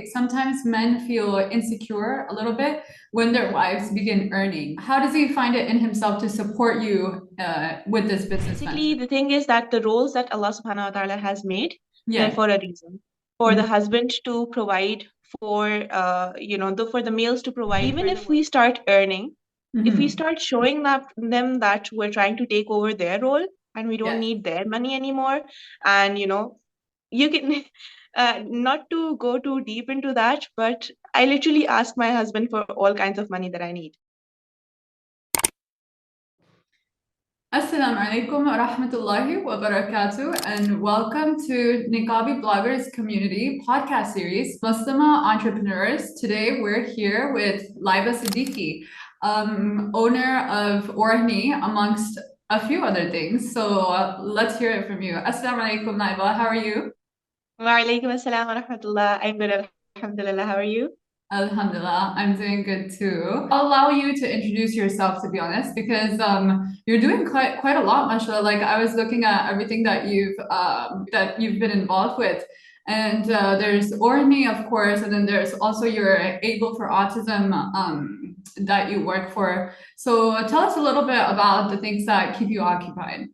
Sometimes men feel insecure a little bit when their wives begin earning. How does he find it in himself to support you with this business Basically, venture? the thing is that the roles that Allah subhanahu wa ta'ala has made, they're Yeah. for a reason. For the Mhm. husband to provide, for for the males to provide. Even if we start earning, if we Mhm. start showing them that we're trying to take over their role and we don't Yeah. need their money anymore, and you can not to go too deep into that, but I literally ask my husband for all kinds of money that I need. Assalamu alaikum wa rahmatullahi wa barakatuh, and welcome to Niqaabi Bloggers Community podcast series, Muslimah Entrepreneurs. Today we're here with Laebah Siddiqui, owner of Orhni, amongst a few other things. So let's hear it from you. Assalamu alaikum, Laebah. How are you? Wa alaikum assalam wa rahmatullah. I'm good, alhamdulillah. How are you? Alhamdulillah, I'm doing good too. I'll allow you to introduce yourself, to be honest, because you're doing quite a lot, mashallah. Like I was looking at everything that you've been involved with, and there's Orhni, of course, and then there's also your Able for Autism that you work for. So tell us a little bit about the things that keep you occupied.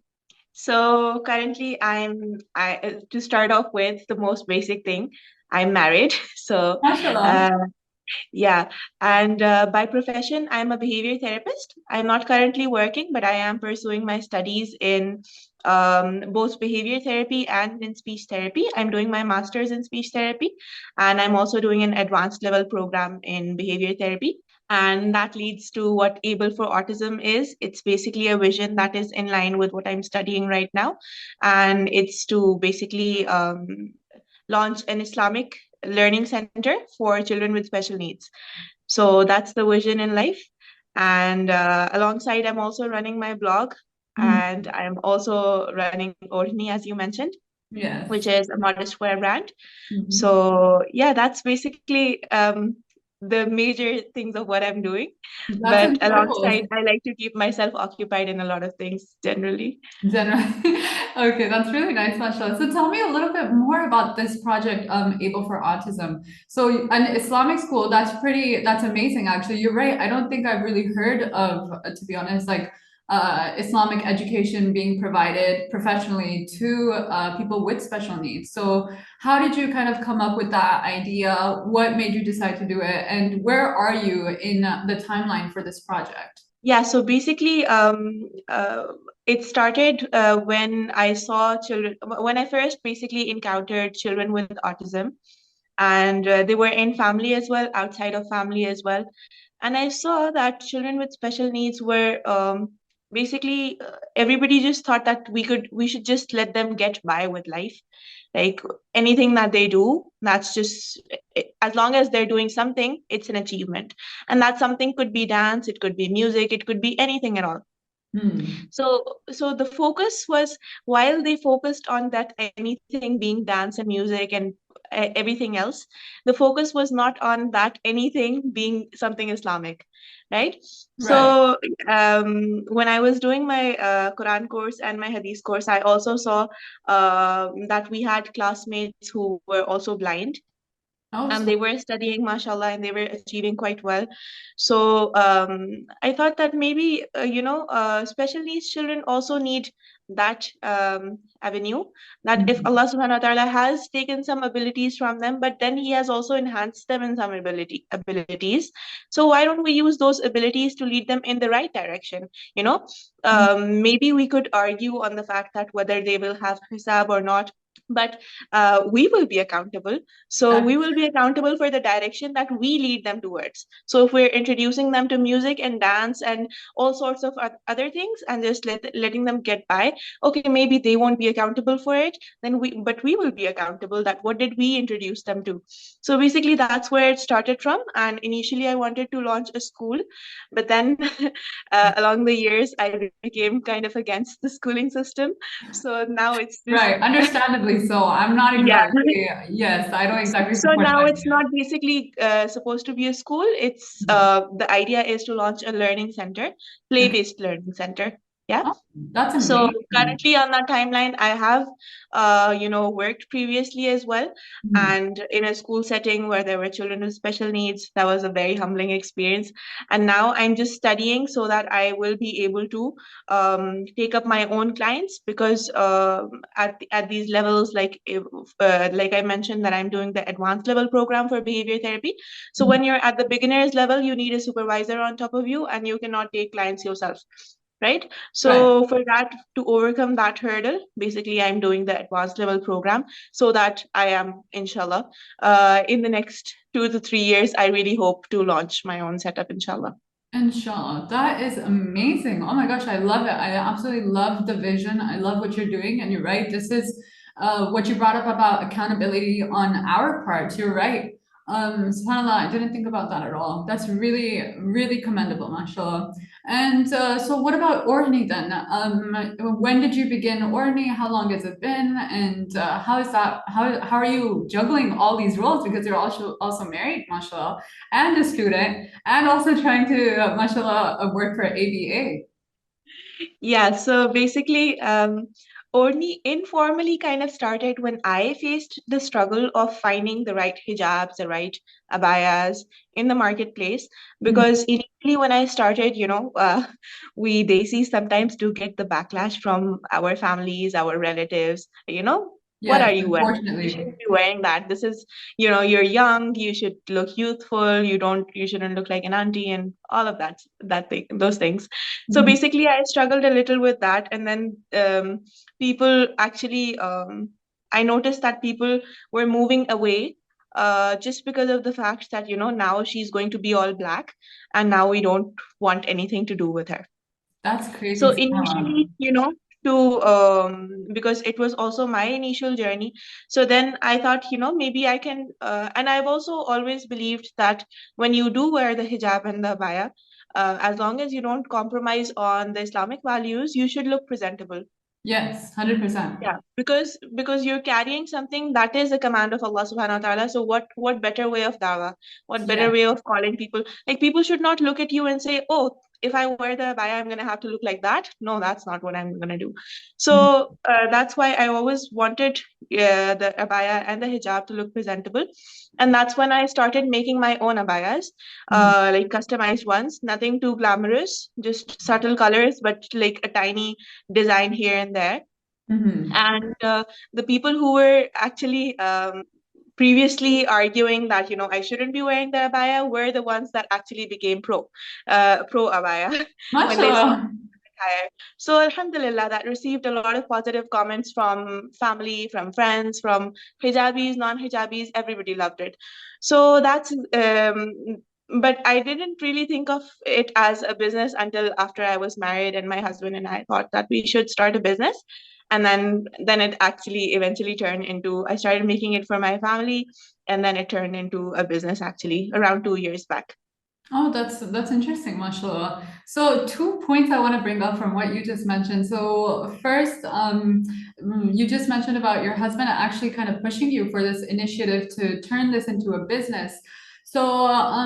So currently, to start off with the most basic thing, I'm married. So Mashallah. uh, yeah, and by profession, I'm a behavior therapist. I'm not currently working, but I am pursuing my studies in both behavior therapy and in speech therapy. I'm doing my master's in speech therapy, and I'm also doing an advanced level program in behavior therapy. And that leads to what Able for Autism is. It's basically a vision that is in line with what I'm studying right now. And it's to basically launch an Islamic learning center for children with special needs. So that's the vision in life. And alongside, I'm also running my blog, Mhm. and I'm also running Orhni, as you mentioned, which Yes. is a modest wear brand. Mhm. So yeah, that's basically the major things of what I'm doing. That's But alongside, incredible. I like to keep myself occupied in a lot of things generally. Generally. Okay, that's really nice, mashallah. So tell me a little bit more about this project, Able for Autism. So an Islamic school, that's amazing, actually. You're right. I don't think I've really heard of, to be honest, like Islamic education being provided professionally to people with special needs. So how did you kind of come up with that idea? What made you decide to do it? And where are you in the timeline for this project? Yeah, so basically, it started when I saw children, when I first basically encountered children with autism, and they were in family as well, outside of family as well. And I saw that children with special needs were basically everybody just thought that we should just let them get by with life. Like anything that they do, that's just as long as they're doing something, it's an achievement. And that something could be dance, it could be music, it could be anything at all. Hmm. So the focus was, while they focused on that anything being dance and music and everything else, the focus was not on that anything being something Islamic, right? Right. So when I was doing my Quran course and my Hadith course, I also saw that we had classmates who were also blind, and Oh, they were studying mashallah, and they were achieving quite well. So I thought that maybe special needs children also need that avenue, that if so. Allah subhanahu wa ta'ala has taken some abilities from them, but then he has also enhanced them in some abilities, so why don't we use those abilities to lead them in the right direction, you know? Maybe we could argue on the fact that whether they will have hisab or not, but we will be accountable. So we will be accountable for the direction that we lead them towards. So if we're introducing them to music and dance and all sorts of other things, and just letting them get by, okay, maybe they won't be accountable for it, then but we will be accountable, that what did we introduce them to. So basically that's where it started from. And initially I wanted to launch a school, but then along the years I became kind of against the schooling system. So now it's just Right, understandably so. I'm not yeah. exactly, yes, I don't exactly So support now that it's not basically supposed to be a school. It's idea. the idea is to launch a learning center, Okay. play-based learning center. Yeah. Oh, that's So amazing. currently on that timeline, I have, worked previously as well, Mhm. and in a school setting where there were children with special needs. That was a very humbling experience. And now I'm just studying so that I will be able to take up my own clients, because at these levels, like I mentioned, that I'm doing the advanced level program for behavior therapy. So Mhm. when you're at the beginners level, you need a supervisor on top of you, and you cannot take clients yourself, right? Right. So for that, to overcome that hurdle, basically I'm doing the advanced level program, so that I am, inshallah, in the next 2 to 3 years, I really hope to launch my own setup, inshallah. Inshallah, that is amazing. Oh my gosh, I love it. I absolutely love the vision. I love what you're doing. And you're right. This is what you brought up about accountability on our part. You're right. SubhanAllah, I didn't think about that at all. That's really, really commendable, mashallah. And so what about Orhni then? When did you begin Orhni? How long has it been? And how is that? How are you juggling all these roles? Because you're also married, mashallah, and a student, and also trying to, mashallah, work for ABA. Yeah, so basically, Orhni informally kind of started when I faced the struggle of finding the right hijabs, the right abayas in the marketplace. Mhm. Because initially, when I started, we Desis sometimes do get the backlash from our families, our relatives. What Yes, are you wearing? You unfortunately. shouldn't be wearing that. This is, you're young. You should look youthful. You shouldn't look like an auntie, and all of those things. So Mhm. basically, I struggled a little with that. And then people actually, I noticed that people were moving away, just because of the fact that, now she's going to be all black, and now we don't want anything to do with her. That's So crazy, subhanAllah. initially, because it was also my initial journey. So then I thought, maybe I can, and I've also always believed that when you do wear the hijab and the abaya, as long as you don't compromise on the Islamic values, you should look presentable. Yes, 100%. Yeah, because you're carrying something that is a command of Allah subhanahu wa ta'ala. So what better way of dawah? What better Yes. way of calling people? Like, people should not look at you and say, "Oh, if I wear the abaya, I'm gonna have to look like that." No, that's not what I'm gonna do. So Mhm. that's why I always wanted the abaya and the hijab to look presentable, and that's when I started making my own abayas, Mhm. like customized ones, nothing too glamorous, just subtle colors, but like a tiny design here and there. Mhm. And the people who were actually previously arguing that, I shouldn't be wearing the abaya, were the ones that actually became pro abaya when they saw Mashallah. attire. So alhamdulillah, that received a lot of positive comments from family, from friends, from hijabis, non-hijabis. Everybody loved it. So that's but I didn't really think of it as a business until after I was married, and my husband and I thought that we should start a business. And then it actually eventually turned into, I started making it for my family, and then it turned into a business actually around 2 years back. Oh, that's interesting, mashallah. So two points I want to bring up from what you just mentioned. So first, you just mentioned about your husband actually kind of pushing you for this initiative to turn this into a business. So, I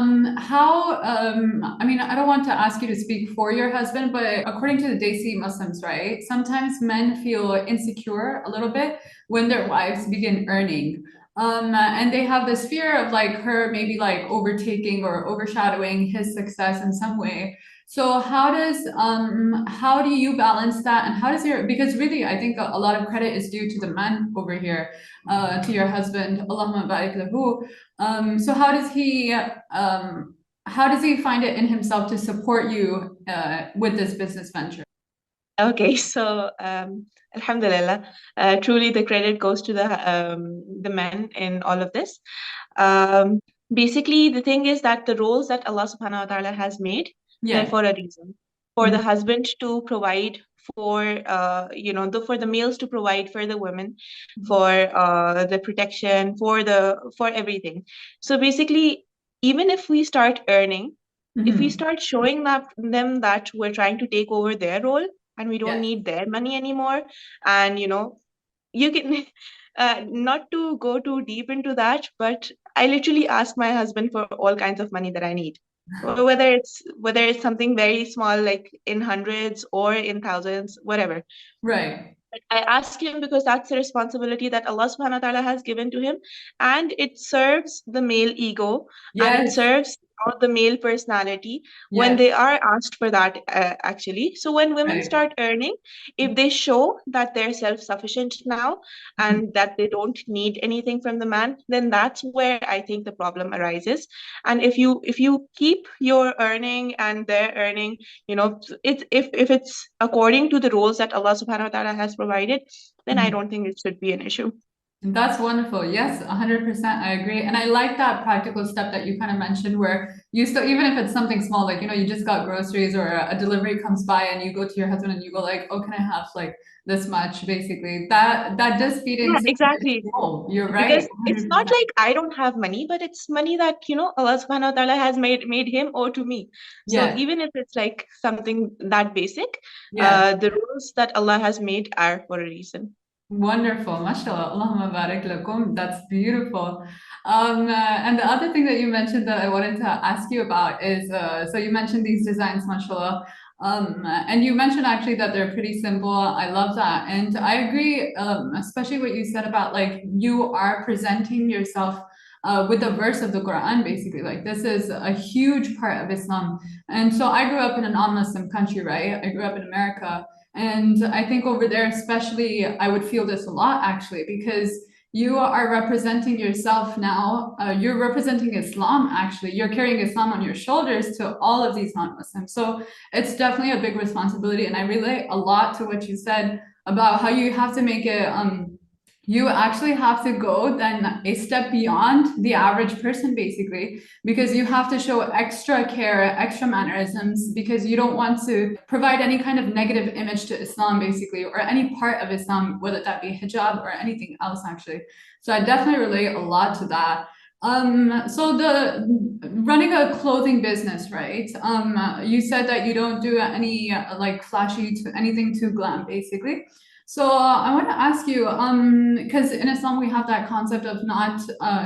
mean, I don't want to ask you to speak for your husband, but according to the Desi Muslims, right, sometimes men feel insecure a little bit when their wives begin earning. And they have this fear of like her maybe like overtaking or overshadowing his success in some way. So how do you balance that, and how does your, because really I think a lot of credit is due to the man over here, to your husband, Allahumma barik lahu. So how does he find it in himself to support you with this business venture? Okay, so alhamdulillah, truly the credit goes to the men in all of this. Um, Basically, the thing is that the roles that Allah subhanahu wa ta'ala has made, they're Yeah. for a reason. For Mhm. the husband to provide for, for the males to provide for the women, for the protection, for everything. So basically, even if we start earning, if we Mhm. start showing them that we're trying to take over their role and we don't Yes. need their money anymore, and you can not to go too deep into that, but I literally ask my husband for all kinds of money that I need. whether it's something very small, like in hundreds or in thousands, whatever. Right. I ask him because that's a responsibility that Allah subhanahu wa ta'ala has given to him, and it serves the male ego, and it Yes. serves the male personality when Yes. they are asked for that, actually. So when women Right. start earning, if they show that they're self-sufficient now Mhm. and that they don't need anything from the man, then that's where I think the problem arises. And if you keep your earning and their earning, if it's according to the rules that Allah subhanahu wa ta'ala has provided, then I Mhm. don't think it should be an issue. That's wonderful. Yes, 100%. I agree. And I like that practical step that you kind of mentioned where you still, even if it's something small, like, you just got groceries or a delivery comes by and you go to your husband and you go like, oh, can I have like this much, basically? That does feed Yeah, into his exactly. role. You're right, Because it's not 100%. like I don't have money, but it's money that, Allah subhanahu wa ta'ala has made him owe to me. So Yes, even if it's like something that basic, yes. the rules that Allah has made are for a reason. Wonderful. MashaAllah. Allahumma barik lakum. That's beautiful. And the other thing that you mentioned that I wanted to ask you about is, so you mentioned these designs, mashallah. And you mentioned actually that they're pretty simple. I love that. And I agree, especially what you said about like you are presenting yourself with a verse of the Quran, basically. Like this is a huge part of Islam. And so I grew up in a non-Muslim country, right? I grew up in America. And I think over there, especially, I would feel this a lot actually, because you are representing yourself now. You're representing Islam, actually. You're carrying Islam on your shoulders to all of these non Muslims. So it's definitely a big responsibility. And I relate a lot to what you said about how you have to make it. You actually have to go then a step beyond the average person, basically, because you have to show extra care, extra mannerisms, because you don't want to provide any kind of negative image to Islam, basically, or any part of Islam, whether that be hijab or anything else, actually. So I definitely relate a lot to that. So the running a clothing business, right? You said that you don't do any like flashy to anything too glam, basically. So I want to ask you, because in Islam we have that concept of not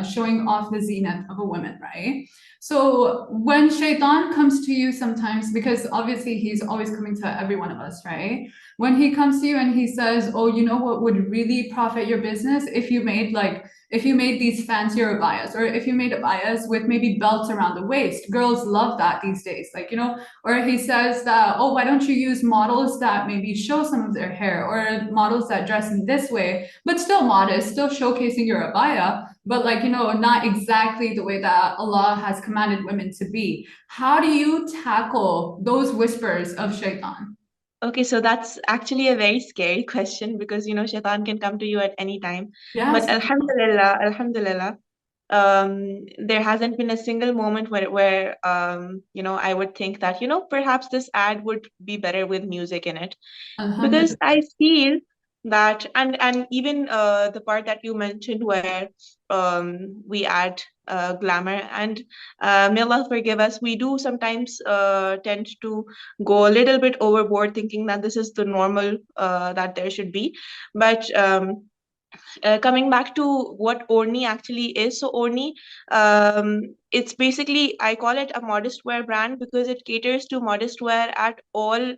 showing off the zenith of a woman, right? So when Shaitan comes to you sometimes, because obviously he's always coming to every one of us, right? When he comes to you and he says, "Oh, you know what would really profit your business if you made these fancier abayas, or if you made abayas with maybe belts around the waist. Girls love that these days, or he says that, oh, why don't you use models that maybe show some of their hair, or models that dress in this way, but still modest, still showcasing your abaya, but not exactly the way that Allah has commanded women to be." How do you tackle those whispers of shaitan? Okay, so that's actually a very scary question because Shaitan can come to you at any time. But Yes. Alhamdulillah, there hasn't been a single moment where I would think that perhaps this ad would be better with music in it, because Alhamdulillah. I feel that, and even the part that you mentioned where we add glamour, and may Allah forgive us, we do sometimes tend to go a little bit overboard thinking that this is the normal that there should be. But coming back to what Orhni actually is, so Orhni, it's basically, I call it a modest wear brand because it caters to modest wear at all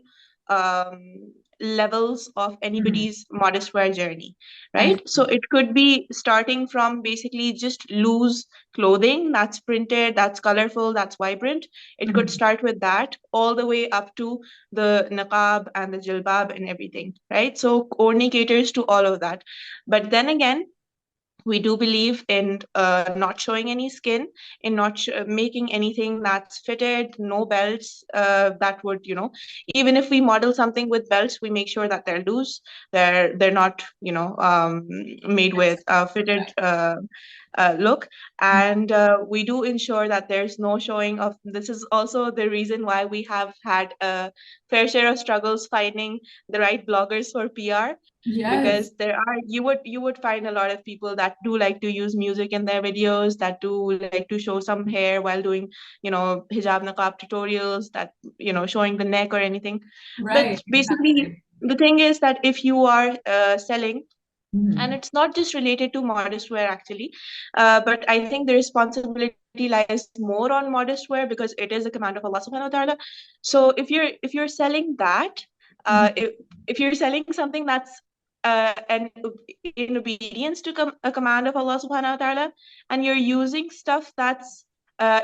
levels of Mhm. anybody's modest wear journey, I right? So it could be starting from basically just loose clothing that's printed, that's colorful, that's vibrant. It could Mhm. start with that all the way up to the niqab and the jilbab and everything, right? So Orhni caters to all of that. But then again, we do believe in not showing any skin, in not making anything that's fitted, no belts. That would, even if we model something with belts, we make sure that they're loose. They're not, made with fitted look, and we do ensure that there's no showing of. This is also the reason why we have had a fair share of struggles finding the right bloggers for PR, Yes. because you would find a lot of people that do like to use music in their videos, that do like to show some hair while doing hijab niqab tutorials, that showing the neck or anything. Right. But basically Exactly. the thing is that if you are selling, and Mhm. it's not just related to modest wear actually, but I think the responsibility lies more on modest wear because it is a command of Allah subhanahu wa ta'ala. So if you're selling that, if you're selling something that's and in obedience to a command of Allah subhanahu wa ta'ala, and you're using stuff that's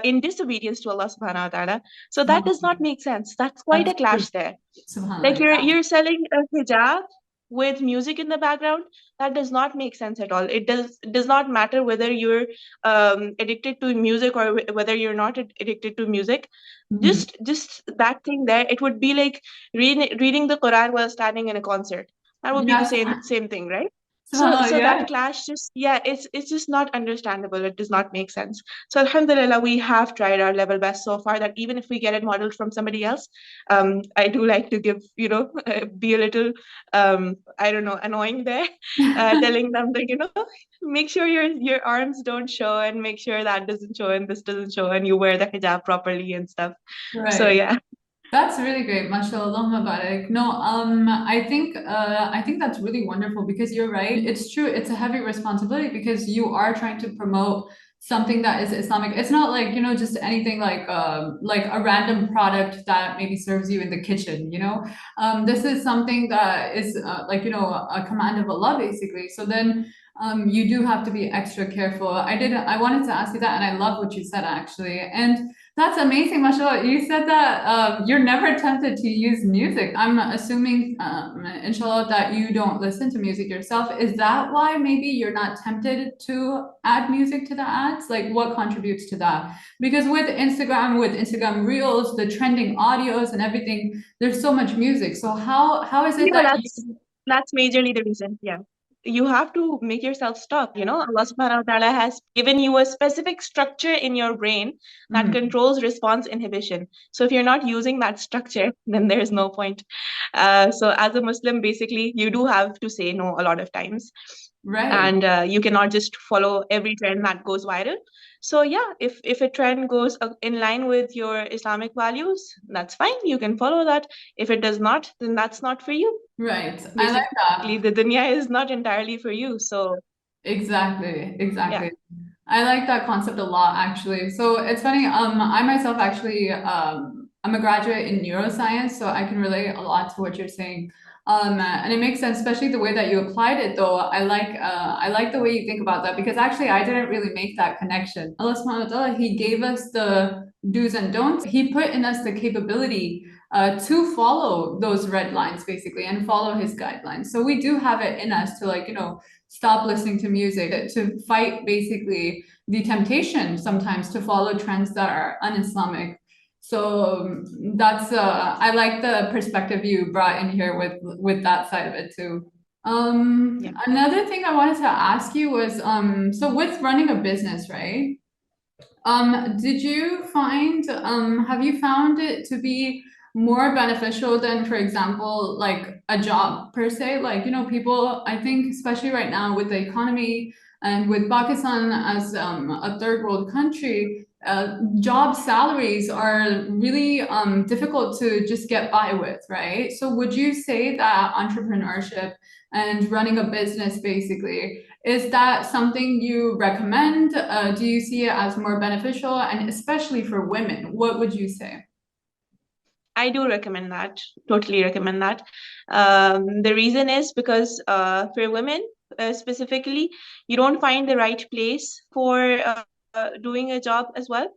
in disobedience to Allah subhanahu wa ta'ala, so that does not make sense. That's quite a That's true. clash there. Subhanallah. Like you're selling a hijab with music in the background. That does not make sense at all. It does not matter whether you're addicted to music or whether you're not addicted to music. Just that thing there, it would be like reading the Quran while standing in a concert. That would be the same thing, right? Subhanallah, So yeah. that clash just, yeah, it's just not understandable. It does not make sense. So alhamdulillah, we have tried our level best so far that even if we get it modeled from somebody else, I do like to give, be a little, I don't know, annoying there, telling them that, make sure your arms don't show and make sure that doesn't show and this doesn't show and you wear the hijab properly and stuff. Right. So yeah. That's really great, mashallah, barak. No, I think that's really wonderful because you're right. It's true. It's a heavy responsibility because you are trying to promote something that is Islamic. It's not like, just anything like a random product that maybe serves you in the kitchen, this is something that is a command of Allah basically. So then you do have to be extra careful. I wanted to ask you that, and I love what you said actually. And that's amazing, mashallah. You said that you're never tempted to use music. I'm assuming, inshallah, that you don't listen to music yourself. Is that why maybe you're not tempted to add music to the ads? Like, what contributes to that? Because with Instagram Reels, the trending audios and everything, there's so much music. So how is it that that's majorly the reason, yeah. You have to make yourself stop. Allah subhanahu wa ta'ala has given you a specific structure in your brain that controls response inhibition. So if you're not using that structure, then there's no point. So as a Muslim, basically, you do have to say no a lot of times. Right. And you cannot just follow every trend that goes viral. So yeah, if a trend goes in line with your Islamic values, that's fine. You can follow that. If it does not, then that's not for you. Right. Basically, I like that. The dunya is not entirely for you. So exactly. Yeah. I like that concept a lot, actually. So it's funny. I myself actually, I'm a graduate in neuroscience, so I can relate a lot to what you're saying. And it makes sense, especially the way that you applied it, though. I like the way you think about that because actually I didn't really make that connection. Allah subhanahu wa ta'ala, He gave us the do's and don'ts. He put in us the capability to follow those red lines basically and follow His guidelines. So we do have it in us to stop listening to music, to fight basically the temptation sometimes to follow trends that are un-Islamic. So that's I like the perspective you brought in here with that side of it too. Another thing I wanted to ask you was so with running a business, right? Did you find have you found it to be more beneficial than, for example, like a job per se? Like, people, I think, especially right now with the economy and with Pakistan as a third world country, job salaries are really difficult to just get by with, right? So would you say that entrepreneurship and running a business basically, is that something you recommend? Do you see it as more beneficial, and especially for women? What would you say? I do recommend that, totally recommend that. The reason is because for women specifically, you don't find the right place for doing a job as well.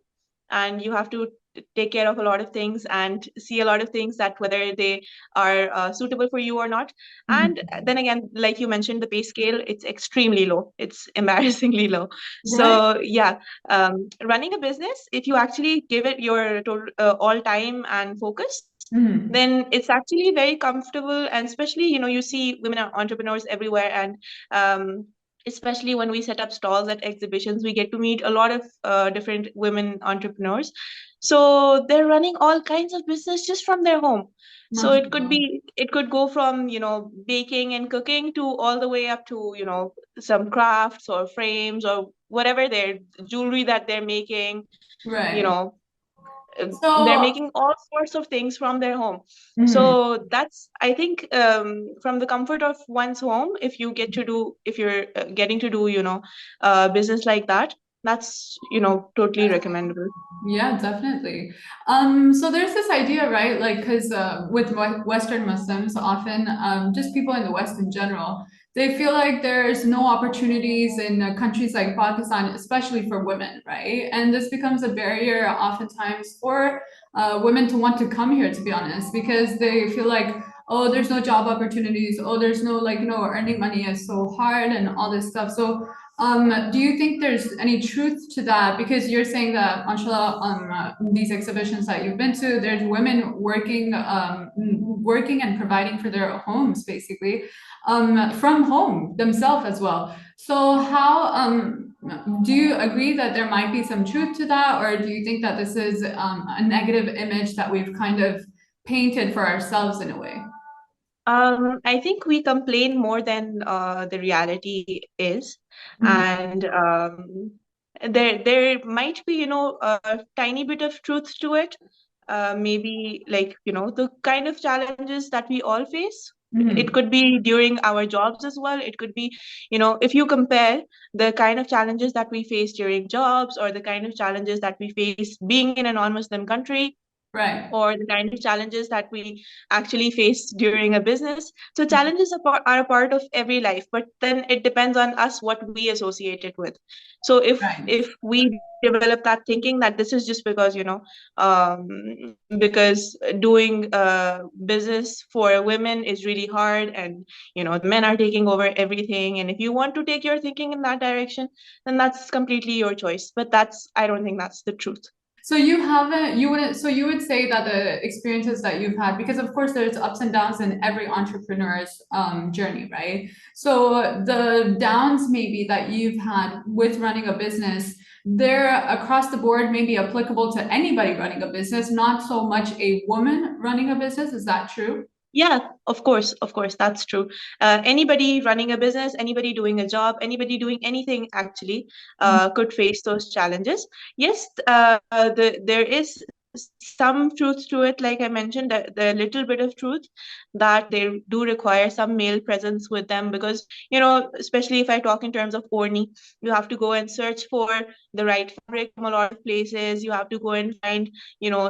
And you have to take care of a lot of things and see a lot of things that whether they are suitable for you or not. And then again, like you mentioned, the pay scale, it's extremely low. It's embarrassingly low. So yeah, running a business, if you actually give it your all time and focus, then it's actually very comfortable. And especially, you see women entrepreneurs everywhere. And especially when we set up stalls at exhibitions, we get to meet a lot of different women entrepreneurs. So they're running all kinds of business just from their home. So it could go from, baking and cooking to all the way up to, some crafts or frames or whatever their jewelry that they're making, So, they're making all sorts of things from their home. So that's, I think, from the comfort of one's home, if you're getting to do, business like that, that's, totally recommendable. Yeah, definitely. So there's this idea, right? Like, because with Western Muslims, often just people in the West in general, they feel like there's no opportunities in countries like Pakistan, especially for women, right? And this becomes a barrier oftentimes for women to want to come here, to be honest, because they feel like, oh, there's no job opportunities, oh, there's no like, earning money is so hard and all this stuff. So do you think there's any truth to that? Because you're saying that, mashallah, these exhibitions that you've been to, there's women working and providing for their homes, basically, from home themselves as well. So how do you agree that there might be some truth to that, or do you think that this is a negative image that we've kind of painted for ourselves in a way? I think we complain more than the reality is, Mhm. and there might be, a tiny bit of truth to it. Maybe like, the kind of challenges that we all face. It Mhm. could be during our jobs as well. It could be, if you compare the kind of challenges that we face during jobs or the kind of challenges that we face being in a non-Muslim country, Right. or the kind of challenges that we actually face during a business. So challenges are a part of every life, but then it depends on us what we associate it with. So Right. if we develop that thinking that this is just because, because doing business for women is really hard, and the men are taking over everything, and if you want to take your thinking in that direction, then that's completely your choice. But I don't think that's the truth. So you would say that the experiences that you've had, because of course there's ups and downs in every entrepreneur's journey, right? So the downs maybe that you've had with running a business, they're across the board, maybe applicable to anybody running a business, not so much a woman running a business. Is that true? Yeah, of course, that's true. Anybody running a business, anybody doing a job, anybody doing anything actually could face those challenges. Yes, there is some truth to it, like I mentioned, the little bit of truth that they do require some male presence with them, because, especially if I talk in terms of Orhni, you have to go and search for the right fabric from a lot of places. You have to go and find,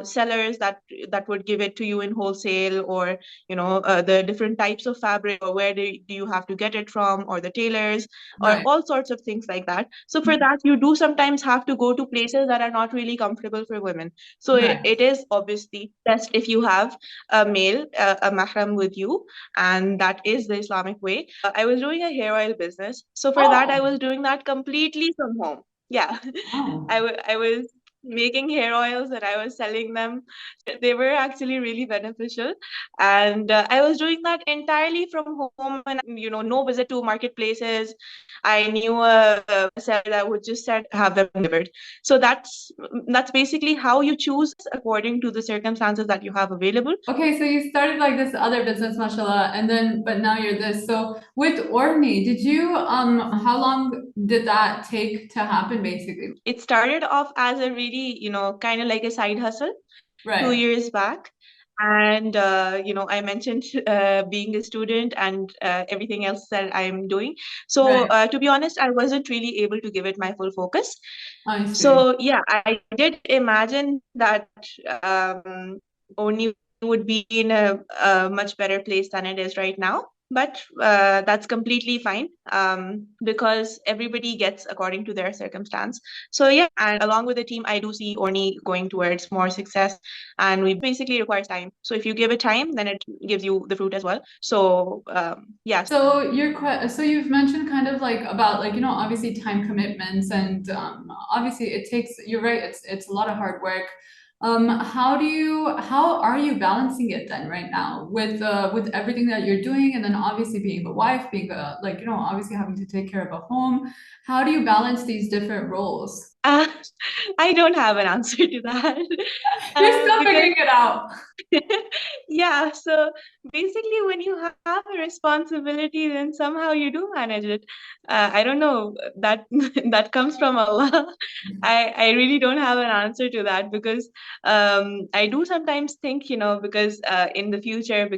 sellers that would give it to you in wholesale, or the different types of fabric, or where do you have to get it from, or the tailors, or Right. all sorts of things like that. So for that, you do sometimes have to go to places that are not really comfortable for women. So Right. it is obviously best if you have a male, a mahram with you, and that is the Islamic way. I was doing a hair oil business, so for that I Oh, was doing that completely from home. Yeah, wow. I was making hair oils and I was selling them. They were actually really beneficial, and I was doing that entirely from home, and no visit to marketplaces. I knew a seller that would just have them delivered. So that's basically how you choose according to the circumstances that you have available. Okay, so you started like this other business, mashallah, and then but now you're this. So with Orhni, did you how long did that take to happen basically? It started off as a really, kind of like a side hustle. two Right. years back. And, I mentioned being a student and everything else that I'm doing. So, Right. to be honest, I wasn't really able to give it my full focus. I see. So, yeah, I did imagine that Orhni would be in a much better place than it is right now. But that's completely fine, because everybody gets according to their circumstance. So yeah, and along with the team, I do see Orhni going towards more success, and we basically requires time. So if you give it time, then it gives you the fruit as well. So yeah. So so you've mentioned kind of like about like obviously time commitments and obviously it takes you're right it's a lot of hard work. How are you balancing it then right now with everything that you're doing and then obviously being a wife, being a like obviously having to take care of a home. How do you balance these different roles? Uh, I don't have an answer to that. You're still Because figuring it out. yeah, so basically, when you have a responsibility, then somehow you do manage it. I don't know, that that comes from Allah. I really don't have an answer to that, because I do sometimes think, because in the future,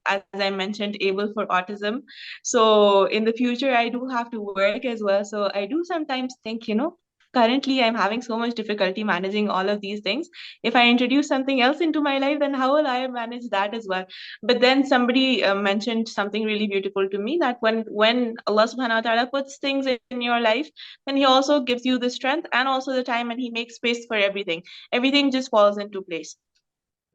as I mentioned, able for autism. So in the future, I do have to work as well. So I do sometimes think, currently I'm having so much difficulty managing all of these things. If I introduce something else into my life, then how will I manage that as well? But then somebody mentioned something really beautiful to me, that when Allah subhanahu wa ta'ala puts things in your life, then he also gives you the strength and also the time, and he makes space for everything. Everything just falls into place.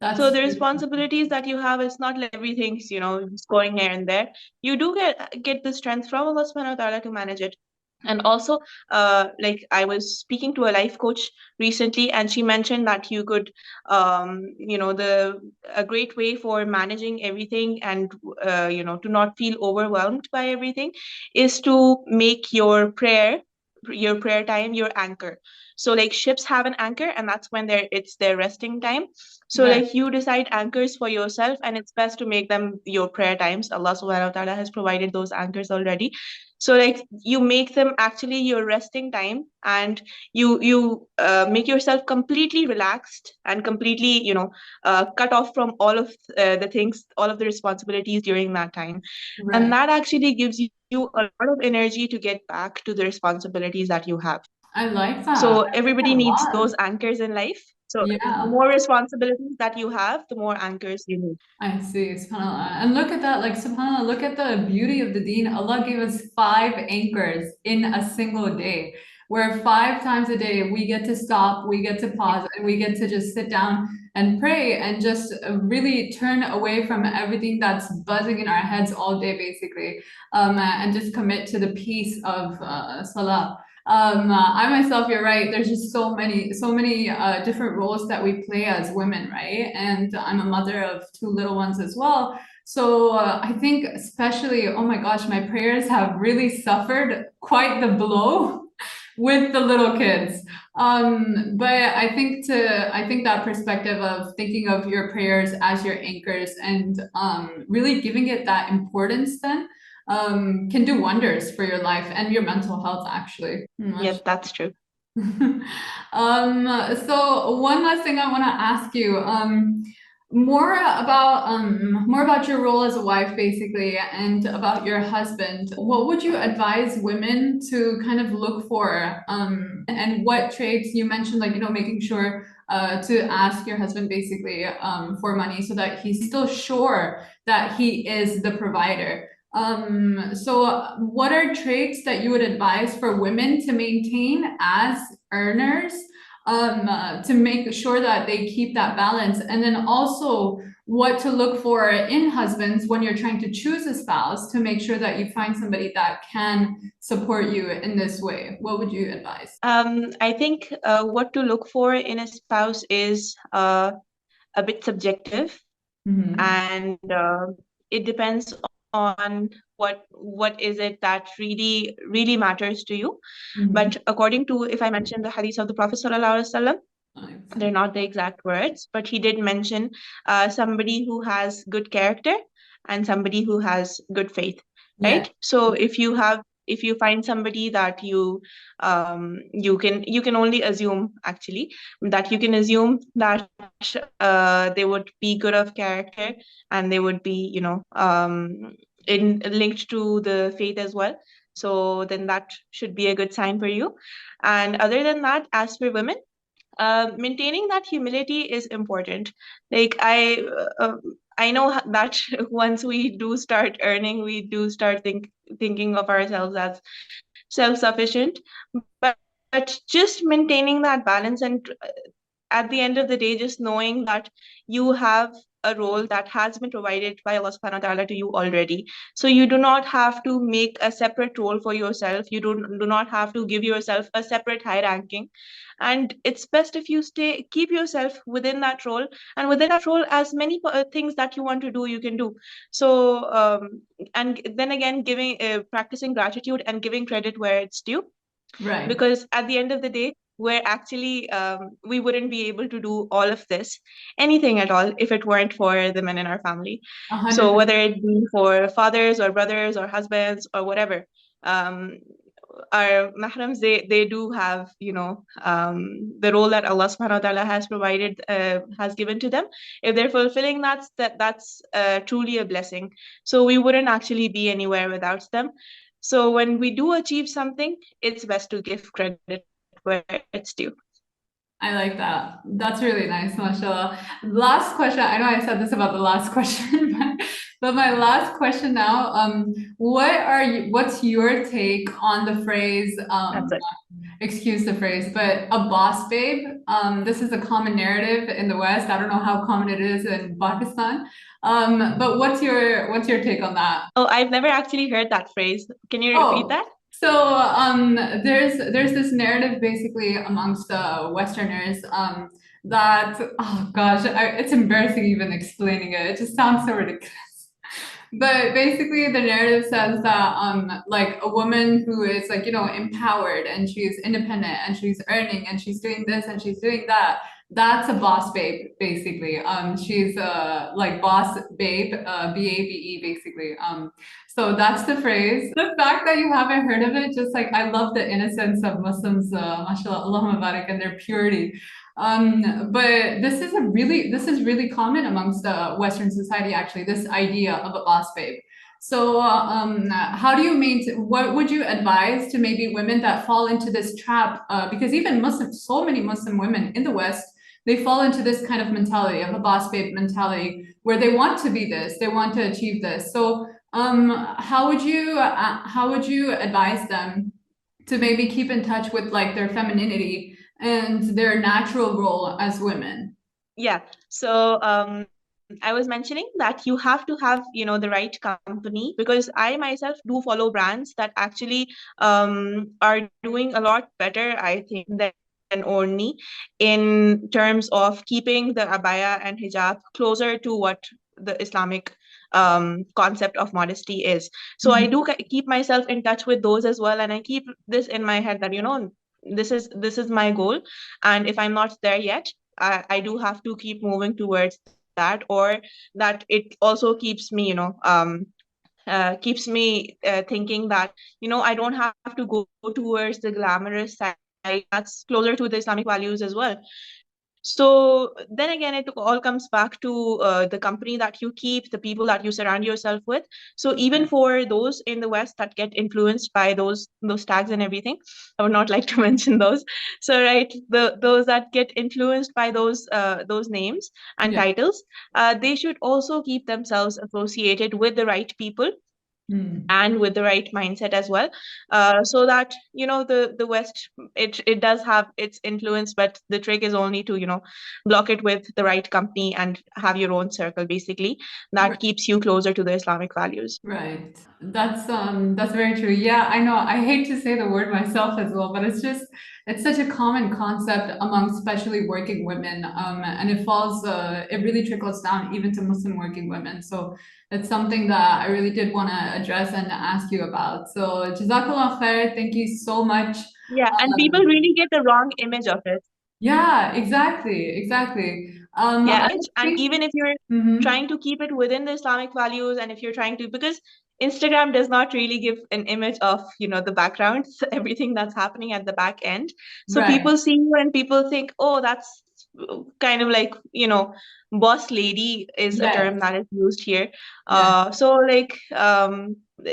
So That's the true. responsibilities that you have, it's not like everything's, just going here and there. You do get the strength from Allah subhanahu wa ta'ala to manage it. And also, like I was speaking to a life coach recently, and she mentioned that you could, a great way for managing everything and, to not feel overwhelmed by everything is to make your prayer time your anchor. So like ships have an anchor, and that's when it's their resting time. So Right. like you decide anchors for yourself, and it's best to make them your prayer times. Allah subhanahu wa ta'ala has provided those anchors already. So like you make them actually your resting time, and you make yourself completely relaxed and completely, cut off from all of the things, all of the responsibilities during that time. And Right. that actually gives you a lot of energy to get back to the responsibilities that you have. I like that. So I like that everybody a needs lot. those anchors in life. So the Yeah. more responsibilities that you have, the more anchors you need. I see, subhanAllah. And look at that, like subhanAllah, look at the beauty of the deen. Allah gave us 5 anchors in a single day, where 5 times a day we get to stop, we get to pause, and we get to just sit down and pray and just really turn away from everything that's buzzing in our heads all day, basically, and just commit to the peace of salah. I myself, you're right. There's just so many different roles that we play as women, right? And I'm a mother of 2 little ones as well. So I think especially, oh my gosh, my prayers have really suffered quite the blow with the little kids. But I think that perspective of thinking of your prayers as your anchors and really giving it that importance then can do wonders for your life and your mental health, actually. Yes, that's true. So one last thing I want to ask you, more about your role as a wife, basically, and about your husband. What would you advise women to kind of look for, and what traits you mentioned, like, making sure to ask your husband basically for money so that he's still sure that he is the provider. So what are traits that you would advise for women to maintain as earners, to make sure that they keep that balance? And then also what to look for in husbands when you're trying to choose a spouse to make sure that you find somebody that can support you in this way. What would you advise? I think what to look for in a spouse is a bit subjective, Mm-hmm. and it depends on what is it that really matters to you. Mm-hmm. But according to, if I mention the hadith of the Prophet sallallahu alaihi wasallam, they're not the exact words, but he did mention somebody who has good character and somebody who has good faith, Yeah. right? So if you find somebody that you can only assume, actually, that you can assume that they would be good of character, and they would be, in linked to the faith as well. So then that should be a good sign for you. And other than that, as for women, maintaining that humility is important. Like I know that once we do start earning, we do start thinking of ourselves as self-sufficient, but just maintaining that balance, and at the end of the day, just knowing that you have a role that has been provided by Allah subhanahu wa ta'ala to you already. So you do not have to make a separate role for yourself. You do not have to give yourself a separate high ranking. And it's best if you keep yourself within that role, and within that role, as many things that you want to do, you can do. So, and then again, practicing gratitude and giving credit where it's due. Right. Because at the end of the day, we're actually we wouldn't be able to do all of this, anything at all, if it weren't for the men in our family. 100%. So whether it be for fathers or brothers or husbands or whatever, our mahrams, they do have, the role that Allah subhanahu wa ta'ala has provided, has given to them. If they're fulfilling that's truly a blessing. So we wouldn't actually be anywhere without them. So when we do achieve something, it's best to give credit where it's due. I like that. That's really nice, mashallah. Last question. I know I said this about the last question, but my last question now, what's your take on the phrase, That's it. excuse the phrase, but a boss babe? This is a common narrative in the West. I don't know how common it is in Pakistan. But what's your take on that? Oh, I've never actually heard that phrase. Can you repeat Oh, that? so there's this narrative basically amongst Westerners that, oh gosh, it's embarrassing even explaining it. It just sounds so ridiculous. But basically, the narrative says that like a woman who is like, empowered and she's independent and she's earning and she's doing this and she's doing that, that's a boss babe, basically. She's like boss babe, BABE, basically. So that's the phrase. The fact that you haven't heard of it, just like I love the innocence of Muslims, mashallah, Allahumma barak, and their purity. But this is really common amongst Western society, actually, this idea of a boss babe. So how do you what would you advise to maybe women that fall into this trap? Because even so many Muslim women in the West, they fall into this kind of mentality of a boss babe mentality where they want to be this, they want to achieve this. So how would you advise them to maybe keep in touch with like their femininity and their natural role as women? Yeah. So I was mentioning that you have to have, the right company, because I myself do follow brands that actually are doing a lot better, I think, than Orhni in terms of keeping the abaya and hijab closer to what the Islamic concept of modesty is. So I do keep myself in touch with those as well, and I keep this in my head that this is my goal, and if I'm not there yet, I do have to keep moving towards that, or that it also keeps me thinking that I don't have to go towards the glamorous side that's closer to the Islamic values as well. So then again, it all comes back to the company that you keep, the people that you surround yourself with. So even for those in the West that get influenced by those tags and everything, I would not like to mention those. So right, those that get influenced by those names and titles, they should also keep themselves associated with the right people. And with the right mindset as well, so that the West, it does have its influence, but the trick is only to block it with the right company and have your own circle, basically, that keeps you closer to the Islamic values. Right. That's very true. Yeah, I know. I hate to say the word myself as well, but it's such a common concept among especially working women. And it really trickles down even to Muslim working women. So it's something that I really did want to address and ask you about. So Jazakallah khair. Thank you so much. Yeah, and people really get the wrong image of it. Yeah, exactly. Yeah, and even if you're trying to keep it within the Islamic values, and if you're trying to, because Instagram does not really give an image of, the background, everything that's happening at the back end. So people see you and people think, oh, that's kind of like, boss lady is a term that is used here. So like,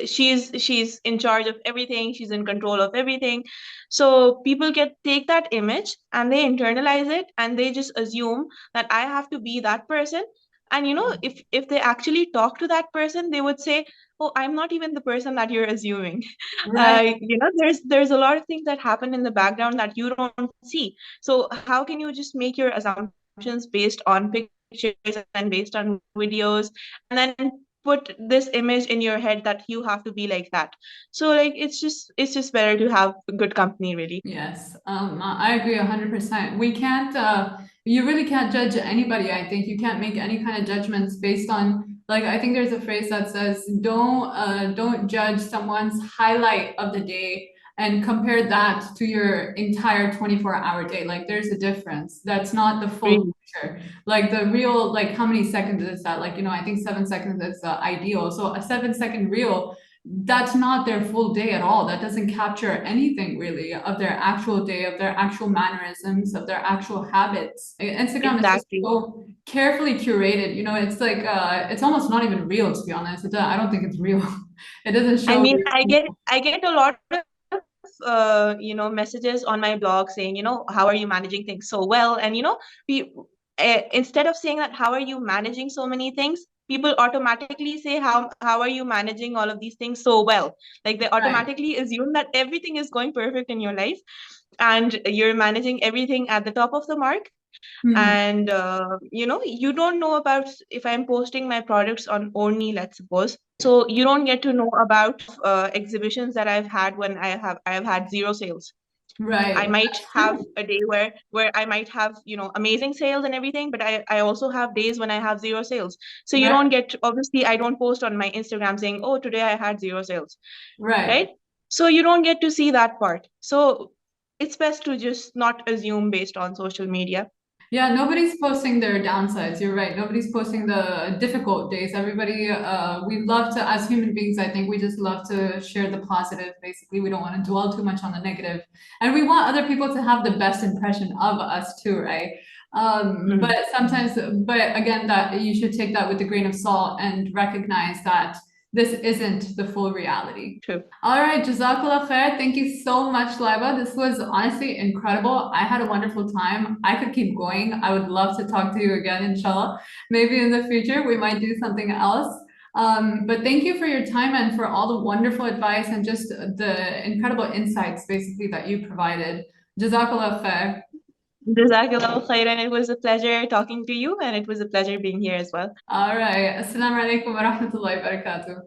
she's in charge of everything. She's in control of everything. So people take that image and they internalize it, and they just assume that I have to be that person. And if they actually talk to that person, they would say, oh, I'm not even the person that you're assuming. There's a lot of things that happen in the background that you don't see. So how can you just make your assumptions based on pictures and based on videos, and then put this image in your head that you have to be like that? So like, it's just better to have good company, really. Yes, I agree 100%. We can't, you really can't judge anybody. I think you can't make any kind of judgments based on, like, I think there's a phrase that says, don't judge someone's highlight of the day and compare that to your entire 24-hour day. Like, there's a difference. That's not the full picture. Like the real, like, how many seconds is that? Like, I think 7 seconds is ideal. So a 7-second reel, that's not their full day at all. That doesn't capture anything really of their actual day, of their actual mannerisms, of their actual habits. Instagram is just so carefully curated. It's like it's almost not even real, to be honest. I don't think it's real. It doesn't show. I mean, I get a lot of messages on my blog saying, how are you managing things so well? And, instead of saying that, how are you managing so many things? People automatically say, how are you managing all of these things so well? Like they automatically assume that everything is going perfect in your life and you're managing everything at the top of the mark. And, you don't know about if I'm posting my products on Oorhni, let's suppose. So you don't get to know about exhibitions that I've had when I have had zero sales. Right. I might have a day where I might have, amazing sales and everything, but I also have days when I have zero sales. So you don't get, obviously, I don't post on my Instagram saying, oh, today I had zero sales. Right? So you don't get to see that part. So it's best to just not assume based on social media. Yeah, nobody's posting their downsides. You're right. Nobody's posting the difficult days. Everybody, we love to, as human beings, I think we just love to share the positive. Basically, we don't want to dwell too much on the negative. And we want other people to have the best impression of us too, right? But sometimes, but again, that you should take that with a grain of salt and recognize that this isn't the full reality. True. All right, Jazakallah khair. Thank you so much, Laebah. This was honestly incredible. I had a wonderful time. I could keep going. I would love to talk to you again, inshallah. Maybe in the future, we might do something else. But thank you for your time and for all the wonderful advice and just the incredible insights, basically, that you provided. Jazakallah khair. Jazakallah khairan. It was a pleasure talking to you, and it was a pleasure being here as well. All right. Assalamu alaikum wa rahmatullahi wa barakatuh.